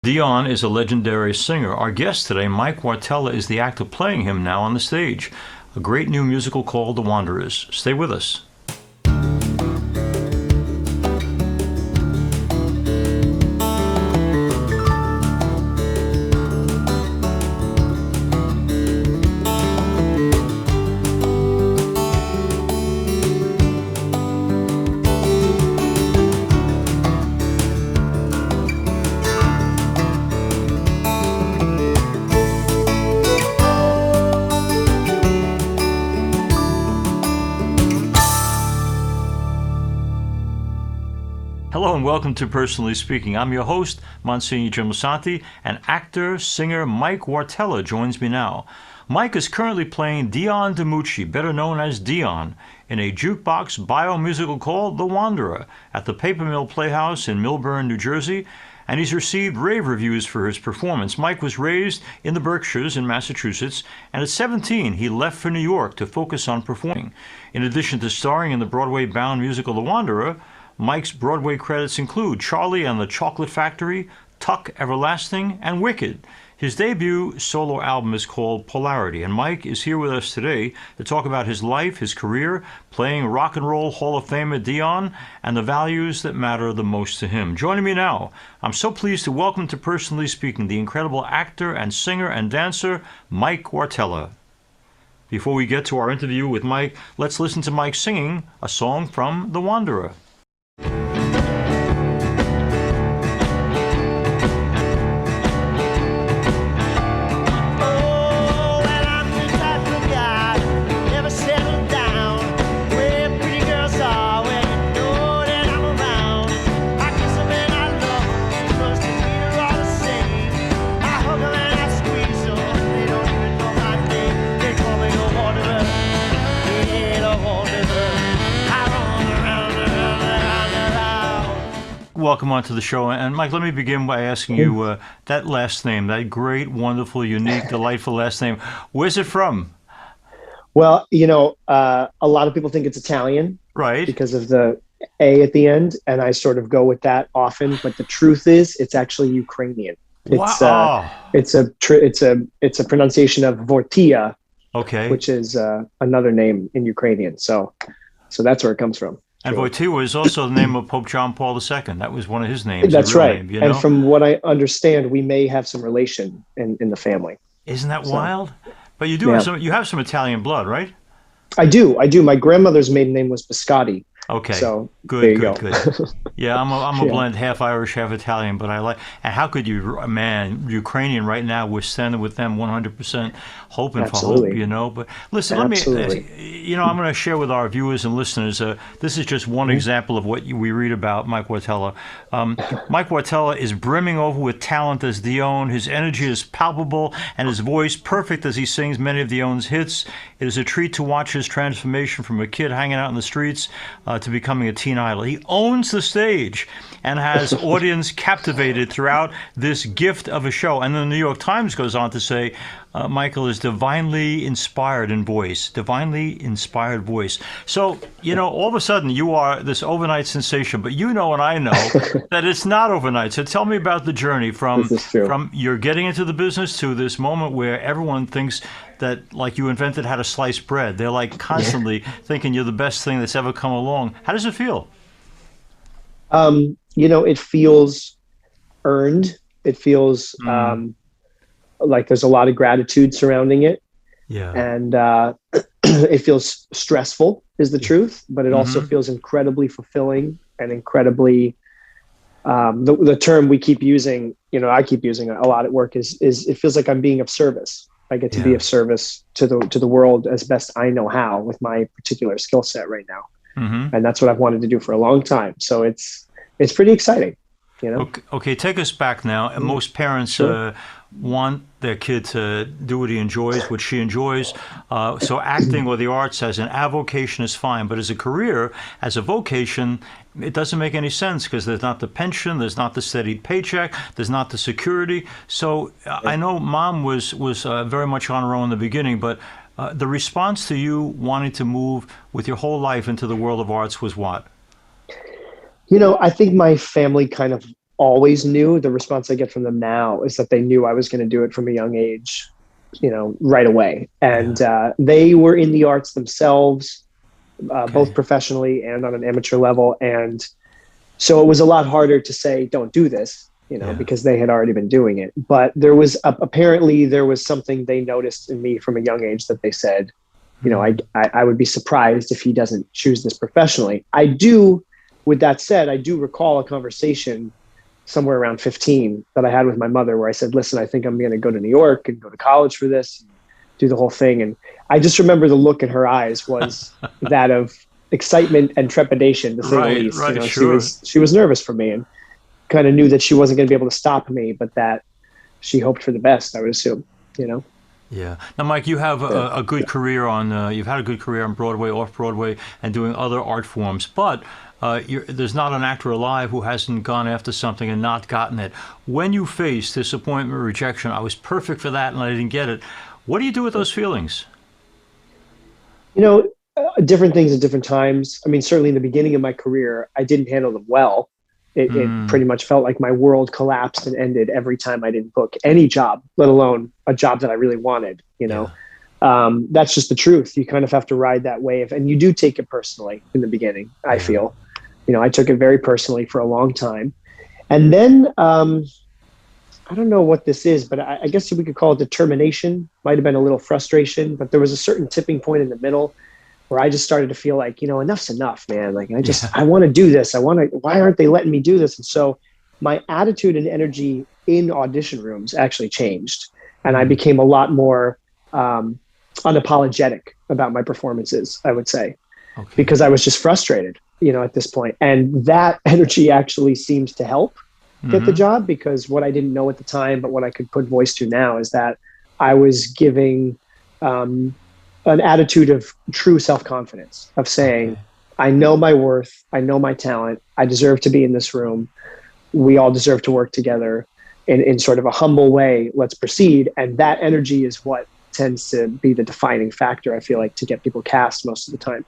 Dion is a legendary singer. Our guest today, Mike Wartella, is the actor playing him now on the stage. A great new musical called The Wanderers. Stay with us. Hello and welcome to Personally Speaking. I'm your host, Msgr Lisante, and actor, singer Mike Wartella joins me now. Mike is currently playing Dion DiMucci, better known as Dion, in a jukebox bio-musical called The Wanderer at the Paper Mill Playhouse in Millburn, New Jersey, and he's received rave reviews for his performance. Mike was raised in the Berkshires in Massachusetts, and at 17 he left for New York to focus on performing. In addition to starring in the Broadway-bound musical The Wanderer, Mike's Broadway credits include Charlie and the Chocolate Factory, Tuck Everlasting, and Wicked. His debut solo album is called Polarity, and Mike is here with us today to talk about his life, his career, playing Rock and Roll Hall of Famer Dion, and the values that matter the most to him. Joining me now, I'm so pleased to welcome to Personally Speaking the incredible actor and singer and dancer, Mike Wartella. Before we get to our interview with Mike, let's listen to Mike singing a song from The Wanderer. Welcome onto the show. And Mike, let me begin by asking you that last name, that great, wonderful, unique, delightful last name. Where's it from? Well, a lot of people think it's Italian, right? Because of the A at the end, and I sort of go with that often. But the truth is, it's actually Ukrainian. Wow. It's a pronunciation of Vortia, okay, which is another name in Ukrainian. So that's where it comes from. And Wojtyła is also the name of Pope John Paul II. That was one of his names. That's right. Name, And from what I understand, we may have some relation in the family. Isn't that wild? But you do have some Italian blood, right? I do. My grandmother's maiden name was Biscotti. Okay. So good. Yeah, I'm a blend, half Irish, half Italian, but I like. And how could you, man, Ukrainian right now? We're standing with them 100%, hoping Absolutely. for hope, But listen, I'm going to share with our viewers and listeners. This is just one example of what we read about Mike Wartella. Mike Wartella is brimming over with talent as Dion. His energy is palpable, and his voice perfect as he sings many of Dion's hits. It is a treat to watch his transformation from a kid hanging out in the streets to becoming a teen idol. He owns the stage and has audience captivated throughout this gift of a show. And the New York Times goes on to say, Michael is divinely inspired in voice, divinely inspired voice. So, all of a sudden you are this overnight sensation, but and I know that it's not overnight. So tell me about the journey from you're getting into the business to this moment where everyone thinks that like you invented how to slice bread. They're like constantly thinking you're the best thing that's ever come along. How does it feel? It feels earned. It feels like there's a lot of gratitude surrounding it. Yeah. And it feels stressful is the truth, but it also feels incredibly fulfilling and incredibly, the term we keep using, I keep using a lot at work is it feels like I'm being of service. I get to be of service to the world as best I know how with my particular skill set right now. And that's what I've wanted to do for a long time. So it's pretty exciting, Okay, take us back now. Most parents want their kid to do what he enjoys, what she enjoys. So acting or the arts as an avocation is fine, but as a career, as a vocation, it doesn't make any sense because there's not the pension, there's not the steady paycheck, there's not the security. So I know Mom was very much on her own in the beginning, but the response to you wanting to move with your whole life into the world of arts was what? I think my family kind of always knew. The response I get from them now is that they knew I was going to do it from a young age, right away. And they were in the arts themselves, both professionally and on an amateur level. And so it was a lot harder to say, don't do this, because they had already been doing it. But there was apparently there was something they noticed in me from a young age that they said, I would be surprised if he doesn't choose this professionally. With that said, I do recall a conversation somewhere around 15 that I had with my mother where I said, listen, I think I'm going to go to New York and go to college for this, do the whole thing. And I just remember the look in her eyes was that of excitement and trepidation, to say the least. Right, sure. She was nervous for me and kind of knew that she wasn't going to be able to stop me, but that she hoped for the best, I would assume, Yeah. Now, Mike, you have a good career you've had a good career on Broadway, off Broadway, and doing other art forms. But there's not an actor alive who hasn't gone after something and not gotten it. When you face disappointment, rejection, I was perfect for that and I didn't get it. What do you do with those feelings? Different things at different times. I mean, certainly in the beginning of my career, I didn't handle them well. It pretty much felt like my world collapsed and ended every time I didn't book any job, let alone a job that I really wanted, That's just the truth. You kind of have to ride that wave, and you do take it personally in the beginning, I feel. I took it very personally for a long time. And then, I don't know what this is, but I guess we could call it determination. Might have been a little frustration, but there was a certain tipping point in the middle where I just started to feel like, enough's enough, man. Like I want to do this. Why aren't they letting me do this? And so my attitude and energy in audition rooms actually changed. And I became a lot more unapologetic about my performances, I would say, because I was just frustrated, at this point. And that energy actually seems to help get the job, because what I didn't know at the time, but what I could put voice to now, is that I was giving an attitude of true self-confidence, of saying, I know my worth, I know my talent, I deserve to be in this room. We all deserve to work together in sort of a humble way. Let's proceed. And that energy is what tends to be the defining factor, I feel like, to get people cast most of the time.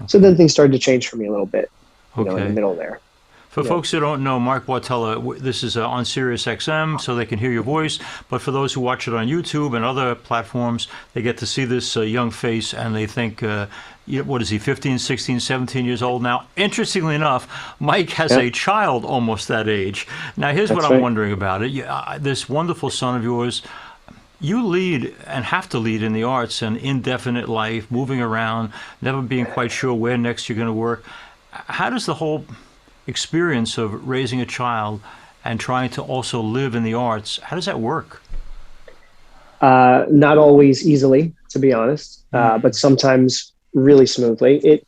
So then things started to change for me a little bit, in the middle there. For folks who don't know, Mike Wartella, this is on Sirius XM, so they can hear your voice. But for those who watch it on YouTube and other platforms, they get to see this young face, and they think, what is he, 15, 16, 17 years old now? Interestingly enough, Mike has a child almost that age. Now, here's what I'm wondering about it. This wonderful son of yours, you lead and have to lead in the arts, an indefinite life, moving around, never being quite sure where next you're going to work. How does the whole experience of raising a child and trying to also live in the arts, how does that work? Not always easily, to be honest, but sometimes really smoothly.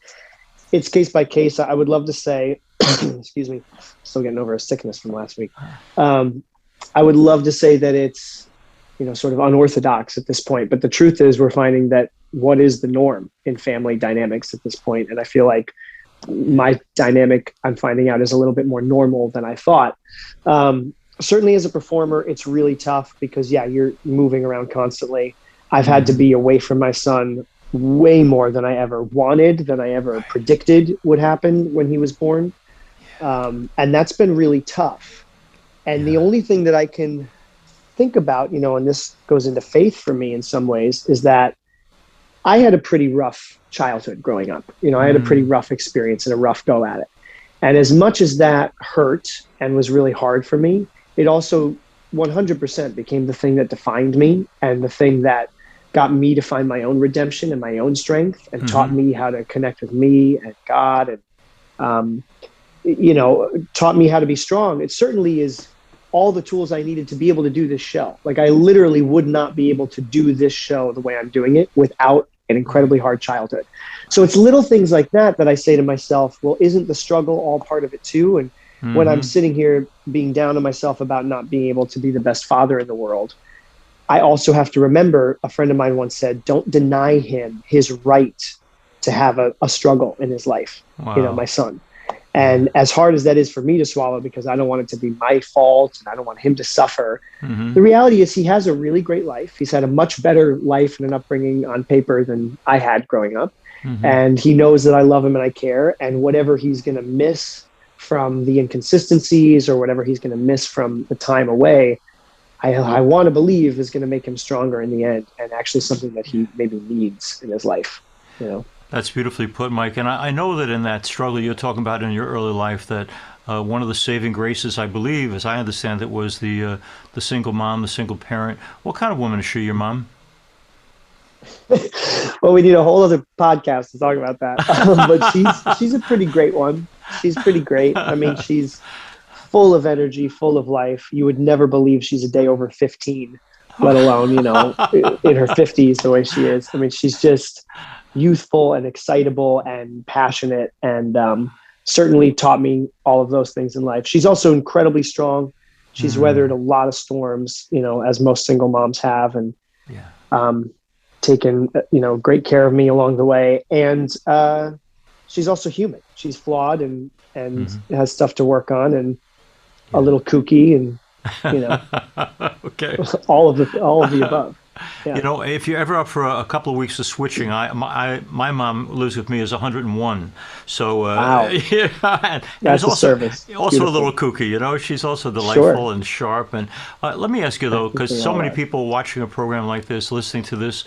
It's case by case. I would love to say, excuse me, still getting over a sickness from last week. I would love to say that it's, sort of unorthodox at this point, but the truth is we're finding that what is the norm in family dynamics at this point. And I feel like my dynamic, I'm finding out, is a little bit more normal than I thought. Certainly as a performer, it's really tough because, you're moving around constantly. I've had to be away from my son way more than I ever wanted, than I ever predicted would happen when he was born. And that's been really tough. And the only thing that I can think about, and this goes into faith for me in some ways, is that I had a pretty rough childhood growing up. I had a pretty rough experience and a rough go at it. And as much as that hurt and was really hard for me, it also 100% became the thing that defined me and the thing that got me to find my own redemption and my own strength, and taught me how to connect with me and God, and, taught me how to be strong. It certainly is all the tools I needed to be able to do this show. Like, I literally would not be able to do this show the way I'm doing it without an incredibly hard childhood. So it's little things like that I say to myself, well, isn't the struggle all part of it too? And when I'm sitting here being down on myself about not being able to be the best father in the world, I also have to remember, a friend of mine once said, don't deny him his right to have a struggle in his life, my son. And as hard as that is for me to swallow, because I don't want it to be my fault and I don't want him to suffer, the reality is he has a really great life. He's had a much better life and an upbringing on paper than I had growing up. And he knows that I love him and I care. And whatever he's going to miss from the inconsistencies or whatever he's going to miss from the time away, I want to believe is going to make him stronger in the end, and actually something that he maybe needs in his life, you know. That's beautifully put, Mike. And I know that in that struggle you're talking about in your early life, that one of the saving graces, I believe, as I understand it, was the single mom, the single parent. What kind of woman is she, your mom? Well, we need a whole other podcast to talk about that. But she's a pretty great one. She's pretty great. I mean, she's full of energy, full of life. You would never believe she's a day over 15, let alone, you know, in her 50s, the way she is. I mean, she's just youthful and excitable and passionate, and certainly taught me all of those things in life. She's also incredibly strong. She's weathered a lot of storms, you know, as most single moms have, and taken, you know, great care of me along the way. And she's also human. She's flawed and has stuff to work on, and a little kooky, and, you know, okay, all of the above. Yeah. You know, if you're ever up for a couple of weeks of switching, my mom lives with me as 101. So wow. Yeah, that's a service. Also a little kooky, you know. She's also delightful and sharp. And let me ask you though, because so many people watching a program like this, listening to this,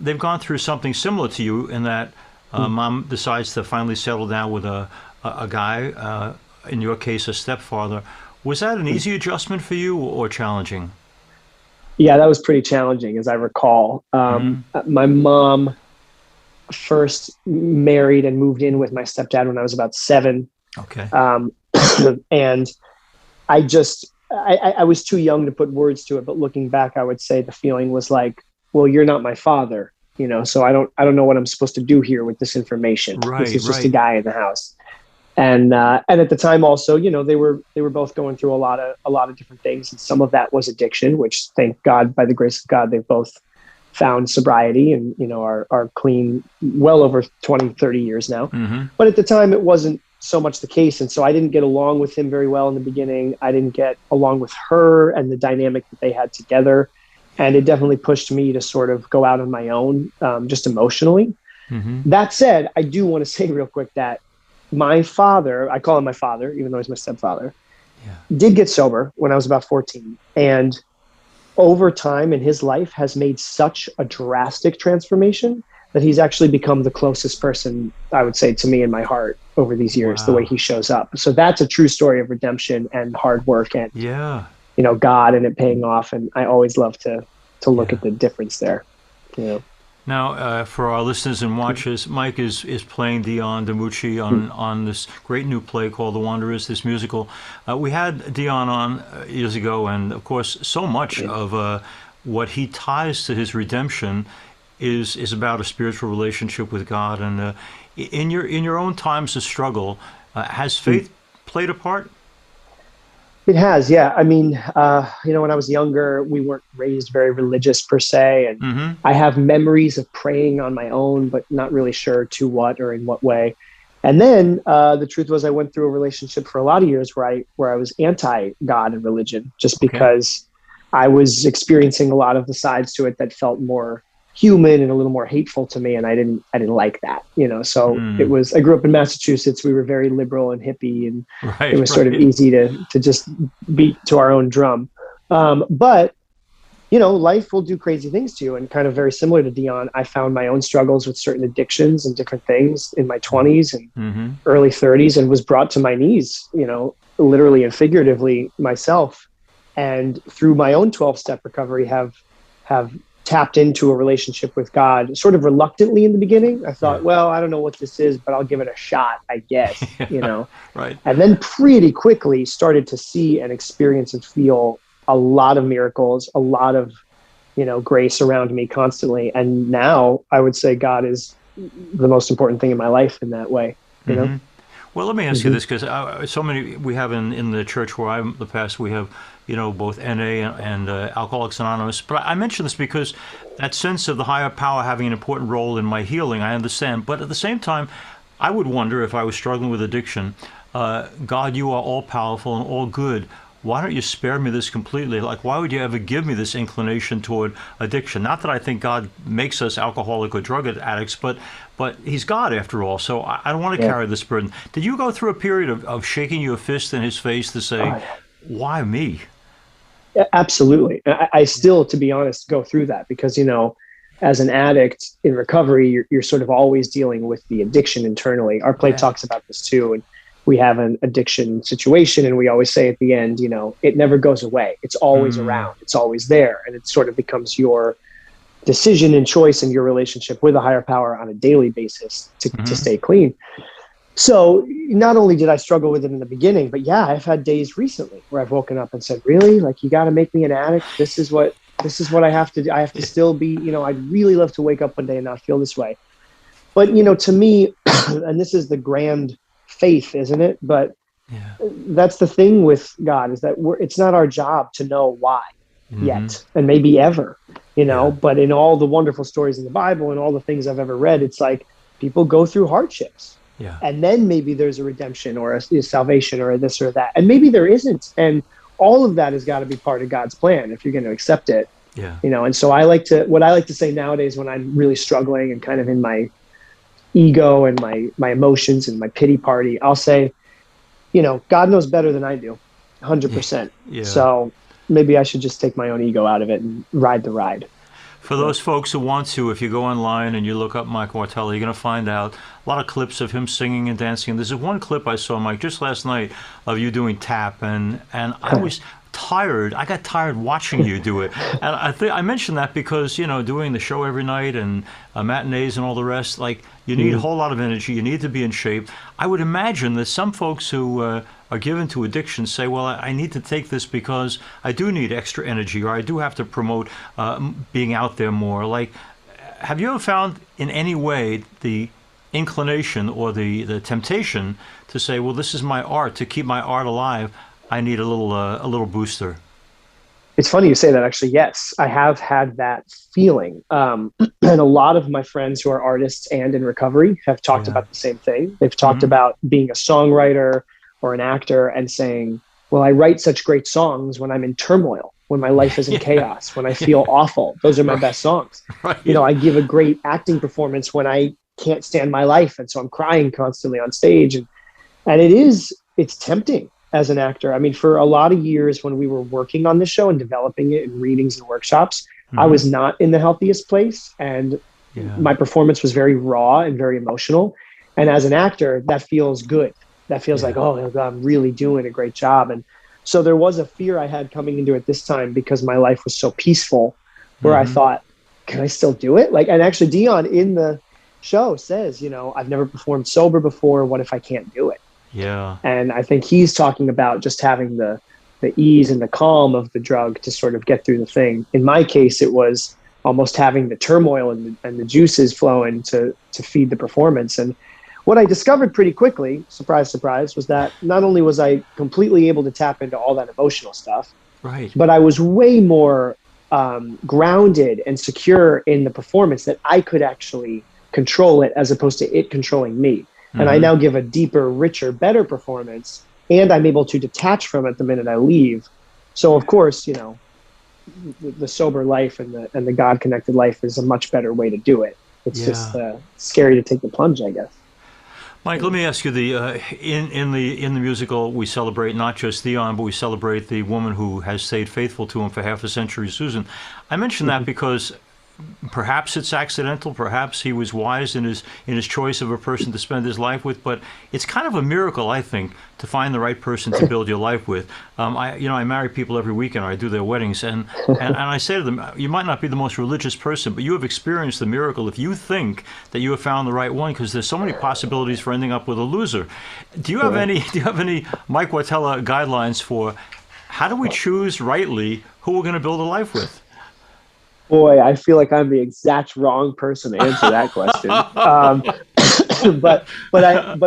they've gone through something similar to you in that mom decides to finally settle down with a guy. In your case, a stepfather. Was that an easy adjustment for you or challenging? Yeah, that was pretty challenging, as I recall. My mom first married and moved in with my stepdad when I was about 7. Okay. And I was too young to put words to it, but looking back, I would say the feeling was like, well, you're not my father, you know, so I don't know what I'm supposed to do here with this information. Right, this is just a guy in the house. And at the time also, you know, they were both going through a lot of different things. And some of that was addiction, which thank God, by the grace of God, they've both found sobriety and, you know, are clean well over 20, 30 years now. But at the time it wasn't so much the case. And so I didn't get along with him very well in the beginning. I didn't get along with her and the dynamic that they had together. And it definitely pushed me to sort of go out on my own, just emotionally. That said, I do want to say real quick that my father, I call him my father, even though he's my stepfather, did get sober when I was about 14. And over time in his life has made such a drastic transformation that he's actually become the closest person, I would say, to me in my heart over these years, the way he shows up. So that's a true story of redemption and hard work and, you know, God and it paying off. And I always love to look at the difference there, you know. Now, for our listeners and watchers, Mike is playing Dion DiMucci on this great new play called The Wanderers, this musical. We had Dion on years ago, and of course, so much of what he ties to his redemption is about a spiritual relationship with God. And in your own times of struggle, has faith played a part? It has, yeah. I mean, you know, when I was younger, we weren't raised very religious per se. And I have memories of praying on my own, but not really sure to what or in what way. And then the truth was I went through a relationship for a lot of years where I was anti-God and religion, just because I was experiencing a lot of the sides to it that felt more human and a little more hateful to me. And I didn't like that, you know, so it was, I grew up in Massachusetts. We were very liberal and hippie, and it was sort of easy to just beat to our own drum. But, you know, life will do crazy things to you, and kind of very similar to Dion, I found my own struggles with certain addictions and different things in my 20s and early 30s, and was brought to my knees, you know, literally and figuratively myself. And through my own 12-step recovery have tapped into a relationship with God sort of reluctantly in the beginning. I thought, well, I don't know what this is, but I'll give it a shot, I guess, you know? And then pretty quickly started to see and experience and feel a lot of miracles, a lot of, you know, grace around me constantly. And now I would say God is the most important thing in my life in that way, you know? Well, let me ask you this, because so many we have in the church where I'm the pastor, we have, you know, both NA and Alcoholics Anonymous. But I mention this because that sense of the higher power having an important role in my healing, I understand. But at the same time, I would wonder if I was struggling with addiction, God, you are all powerful and all good. why don't you spare me this completely? Like, why would you ever give me this inclination toward addiction? Not that I think God makes us alcoholic or drug addicts, but he's God after all. So I don't want to carry this burden. Did you go through a period of shaking your fist in his face to say, why me? Absolutely. I still, to be honest, go through that because, as an addict in recovery, you're sort of always dealing with the addiction internally. Our play talks about this too. And we have an addiction situation and we always say at the end, it never goes away. It's always around. It's always there. And it sort of becomes your decision and choice in your relationship with a higher power on a daily basis to stay clean. So not only did I struggle with it in the beginning, but I've had days recently where I've woken up and said, really? Like, you got to make me an addict? This is what I have to do. I have to still be, I'd really love to wake up one day and not feel this way. But, to me, and this is the grand faith, isn't it? But that's the thing with God is that it's not our job to know why yet, and maybe ever, but in all the wonderful stories in the Bible and all the things I've ever read, it's like people go through hardships. Yeah. And then maybe there's a redemption or a salvation or a this or that. And maybe there isn't. And all of that has got to be part of God's plan if you're going to accept it. Yeah. And so what I like to say nowadays when I'm really struggling and kind of in my ego and my emotions and my pity party, I'll say, God knows better than I do, 100%. Yeah. So maybe I should just take my own ego out of it and ride the ride. For those folks who want to, if you go online and you look up Mike Wartella, you're going to find out a lot of clips of him singing and dancing. And there's one clip I saw, Mike, just last night of you doing tap, and I was tired. I got tired watching you do it. And I mentioned that because, doing the show every night and matinees and all the rest, like, you need a whole lot of energy. You need to be in shape. I would imagine that some folks who are given to addiction say, well, I need to take this because I do need extra energy, or I do have to promote being out there more. Like, have you ever found in any way the inclination or the temptation to say, well, this is my art, to keep my art alive, I need a little booster? It's funny you say that, actually. Yes, I have had that feeling. And a lot of my friends who are artists and in recovery have talked about the same thing. They've talked about being a songwriter or an actor and saying, well, I write such great songs when I'm in turmoil, when my life is in chaos, when I feel awful. Those are my best songs. Right. I give a great acting performance when I can't stand my life. And so I'm crying constantly on stage. And it's tempting as an actor. I mean, for a lot of years when we were working on the show and developing it in readings and workshops, I was not in the healthiest place. And my performance was very raw and very emotional. And as an actor, that feels good. That feels like, oh, I'm really doing a great job. And so there was a fear I had coming into it this time because my life was so peaceful, where I thought, can I still do it? Like, and actually Dion in the show says, I've never performed sober before. What if I can't do it? Yeah. And I think he's talking about just having the ease and the calm of the drug to sort of get through the thing. In my case, it was almost having the turmoil and the juices flowing to feed the performance. And what I discovered pretty quickly, surprise, surprise, was that not only was I completely able to tap into all that emotional stuff, right, but I was way more grounded and secure in the performance that I could actually control it as opposed to it controlling me. And I now give a deeper, richer, better performance, and I'm able to detach from it the minute I leave. So, of course, the sober life and the God-connected life is a much better way to do it. It's just scary to take the plunge, I guess. Mike, let me ask you: in the musical, we celebrate not just Dion, but we celebrate the woman who has stayed faithful to him for half a century, Susan. I mention that because perhaps it's accidental, perhaps he was wise in his choice of a person to spend his life with, but it's kind of a miracle, I think, to find the right person to build your life with. I marry people every weekend, or I do their weddings, and I say to them, you might not be the most religious person, but you have experienced the miracle if you think that you have found the right one, because there's so many possibilities for ending up with a loser. Do you have any Mike Wartella guidelines for how do we choose rightly who we're going to build a life with? Boy, I feel like I'm the exact wrong person to answer that question. But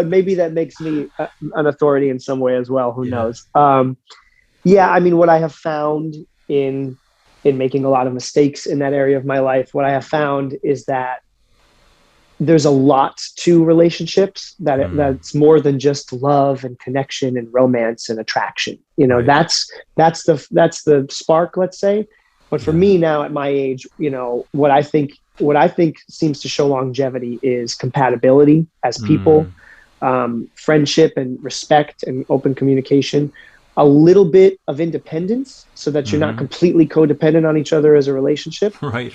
maybe that makes me an authority in some way as well. Who knows? I mean, what I have found in making a lot of mistakes in that area of my life, what I have found is that there's a lot to relationships that's more than just love and connection and romance and attraction. Right. That's the spark, let's say. But for me now at my age, what I think seems to show longevity is compatibility as people, friendship and respect and open communication, a little bit of independence so that you're not completely codependent on each other as a relationship. Right.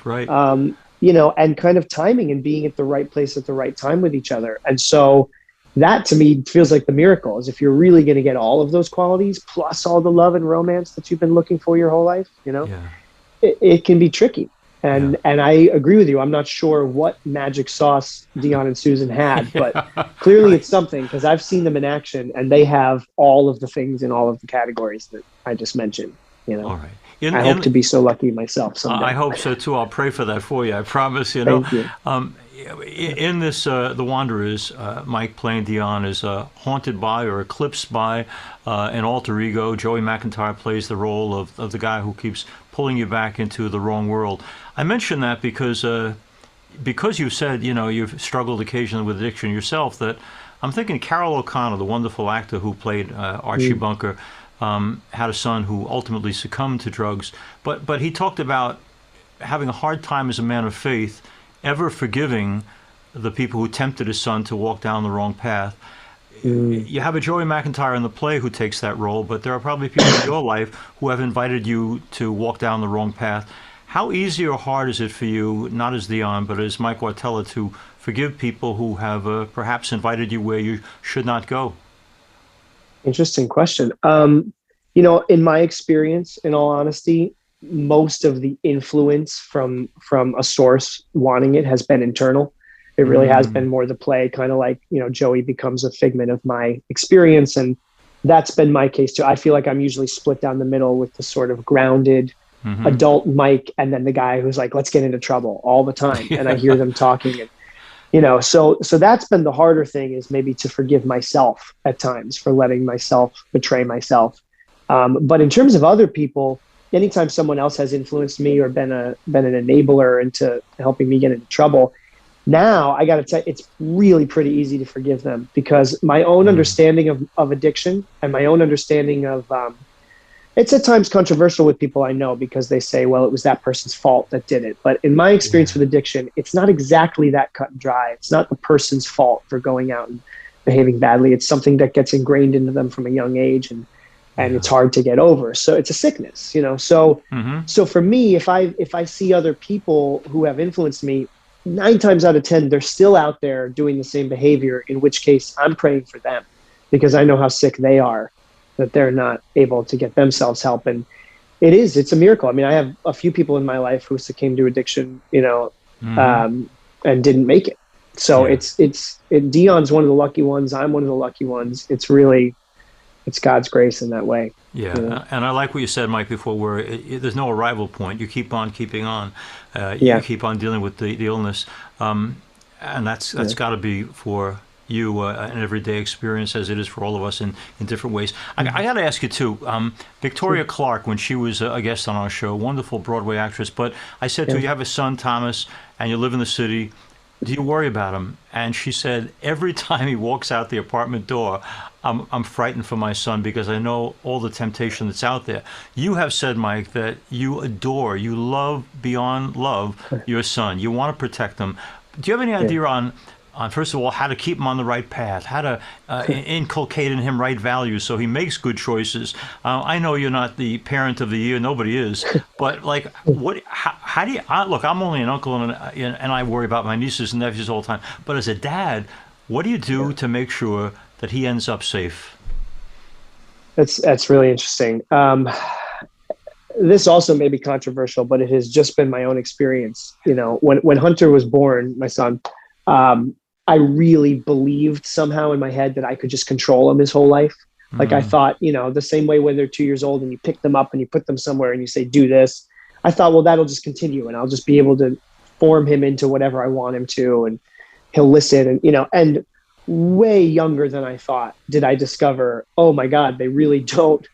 And kind of timing and being at the right place at the right time with each other. And so that to me feels like the miracle, is if you're really going to get all of those qualities plus all the love and romance that you've been looking for your whole life, it can be tricky. And I agree with you. I'm not sure what magic sauce Dion and Susan had, but clearly it's something, because I've seen them in action and they have all of the things in all of the categories that I just mentioned. All right. I hope to be so lucky myself someday. I hope so too. I'll pray for that for you. I promise. Thank you. In this, The Wanderers, Mike playing Dion is haunted by or eclipsed by an alter ego. Joey McIntyre plays the role of the guy who keeps pulling you back into the wrong world. I mention that because you said you've struggled occasionally with addiction yourself. That I'm thinking Carol O'Connor, the wonderful actor who played Archie Bunker, had a son who ultimately succumbed to drugs. But he talked about having a hard time as a man of faith ever forgiving the people who tempted his son to walk down the wrong path. You have a Joey McIntyre in the play who takes that role, but there are probably people in your life who have invited you to walk down the wrong path. How easy or hard is it for you, not as Dion, but as Mike Wartella, to forgive people who have perhaps invited you where you should not go? Interesting question. In my experience, in all honesty, most of the influence from a source wanting it has been internal. It really has been more the play, kind of like, Joey becomes a figment of my experience. And that's been my case too. I feel like I'm usually split down the middle with the sort of grounded adult Mike, and then the guy who's like, let's get into trouble all the time. And I hear them talking, and so that's been the harder thing, is maybe to forgive myself at times for letting myself betray myself. But in terms of other people, anytime someone else has influenced me or been an enabler into helping me get into trouble, now I got to tell you, it's really pretty easy to forgive them, because my own understanding of addiction and my own understanding of, it's at times controversial with people I know, because they say, well, it was that person's fault that did it. But in my experience with addiction, it's not exactly that cut and dry. It's not the person's fault for going out and behaving badly. It's something that gets ingrained into them from a young age, and it's hard to get over. So it's a sickness, So for me, if I see other people who have influenced me, 9 times out of 10, they're still out there doing the same behavior, in which case I'm praying for them, because I know how sick they are, that they're not able to get themselves help. And it's a miracle. I mean, I have a few people in my life who succumbed to addiction, and didn't make it. So Dion's one of the lucky ones. I'm one of the lucky ones. It's God's grace in that way. Yeah, and I like what you said, Mike, before, where there's no arrival point. You keep on keeping on. You keep on dealing with the illness. And that's got to be for you an everyday experience, as it is for all of us in different ways. I got to ask you, too, Victoria Clark, when she was a guest on our show, wonderful Broadway actress, but I said to her, you have a son, Thomas, and you live in the city. Do you worry about him? And she said, every time he walks out the apartment door, I'm frightened for my son, because I know all the temptation that's out there. You have said, Mike, that you love beyond love your son. You want to protect him. Do you have any idea on first of all, how to keep him on the right path, how to inculcate in him right values so he makes good choices? I know you're not the parent of the year, nobody is, but like, how do you, look, I'm only an uncle, and I worry about my nieces and nephews all the time, but as a dad, what do you do to make sure that he ends up safe? That's really interesting. This also may be controversial, but it has just been my own experience. When Hunter was born, my son, I really believed somehow in my head that I could just control him his whole life. Like I thought, the same way when they're 2 years old and you pick them up and you put them somewhere and you say, do this. I thought, well, that'll just continue, and I'll just be able to form him into whatever I want him to, and he'll listen. And way younger than I thought did I discover, oh my God, they really don't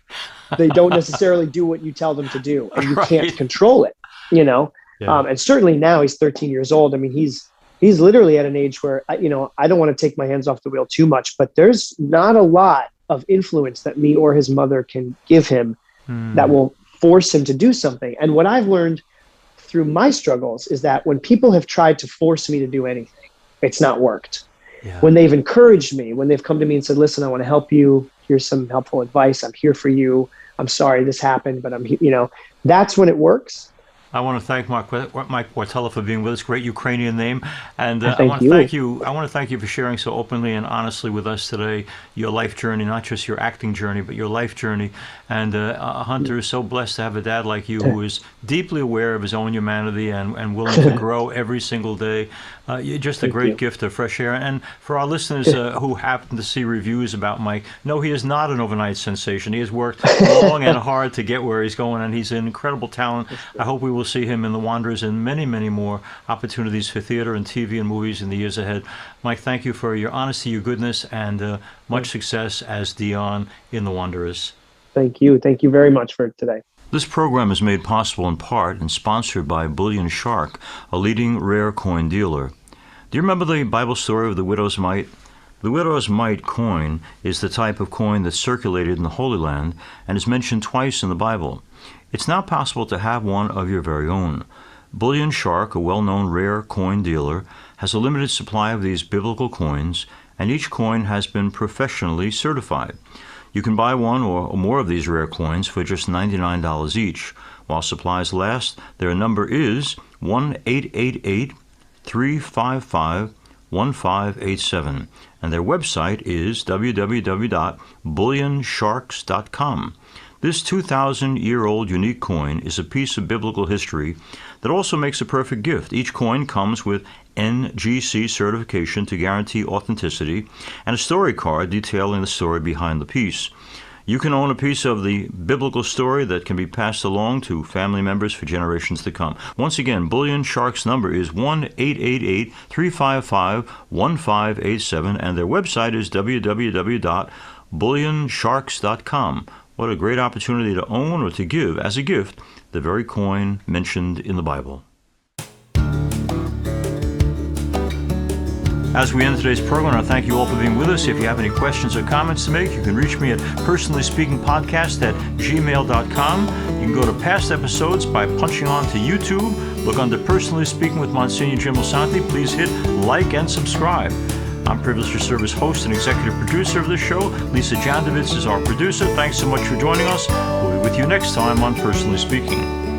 necessarily do what you tell them to do, and you can't control it, And certainly now he's 13 years old. I mean, he's he's literally at an age where, I don't want to take my hands off the wheel too much, but there's not a lot of influence that me or his mother can give him that will force him to do something. And what I've learned through my struggles is that when people have tried to force me to do anything, it's not worked. Yeah. When they've encouraged me, when they've come to me and said, listen, I want to help you. Here's some helpful advice. I'm here for you. I'm sorry this happened, but that's when it works. I want to thank Mike Wartella for being with us. Great Ukrainian name, and I want to thank you. I want to thank you for sharing so openly and honestly with us today your life journey, not just your acting journey, but your life journey. And Hunter is so blessed to have a dad like you who is deeply aware of his own humanity and willing to grow every single day. You're just a great gift of fresh air. And for our listeners who happen to see reviews about Mike, no, he is not an overnight sensation. He has worked long and hard to get where he's going, and he's an incredible talent. I hope we will see him in The Wanderers and many, many more opportunities for theater and TV and movies in the years ahead. Mike, thank you for your honesty, your goodness, and much success as Dion in The Wanderers. Thank you. Thank you very much for today. This program is made possible in part and sponsored by Bullion Shark, a leading rare coin dealer. Do you remember the Bible story of the widow's mite? The widow's mite coin is the type of coin that's circulated in the Holy Land and is mentioned twice in the Bible. It's now possible to have one of your very own. Bullion Shark, a well-known rare coin dealer, has a limited supply of these biblical coins, and each coin has been professionally certified. You can buy one or more of these rare coins for just $99 each. While supplies last, their number is 1-888-355-1587, and their website is www.bullionsharks.com. This 2,000-year-old unique coin is a piece of biblical history that also makes a perfect gift. Each coin comes with NGC certification to guarantee authenticity and a story card detailing the story behind the piece. You can own a piece of the biblical story that can be passed along to family members for generations to come. Once again, Bullion Shark's number is 1-888-355-1587, and their website is www.bullionsharks.com. What a great opportunity to own or to give as a gift the very coin mentioned in the Bible. As we end today's program, I thank you all for being with us. If you have any questions or comments to make, you can reach me at personallyspeakingpodcast@gmail.com. You can go to past episodes by punching on to YouTube. Look under Personally Speaking with Msgr Jim Lisante. Please hit like and subscribe. I'm privileged to serve as host and executive producer of this show. Lisa Jandovitz is our producer. Thanks so much for joining us. We'll be with you next time on Personally Speaking.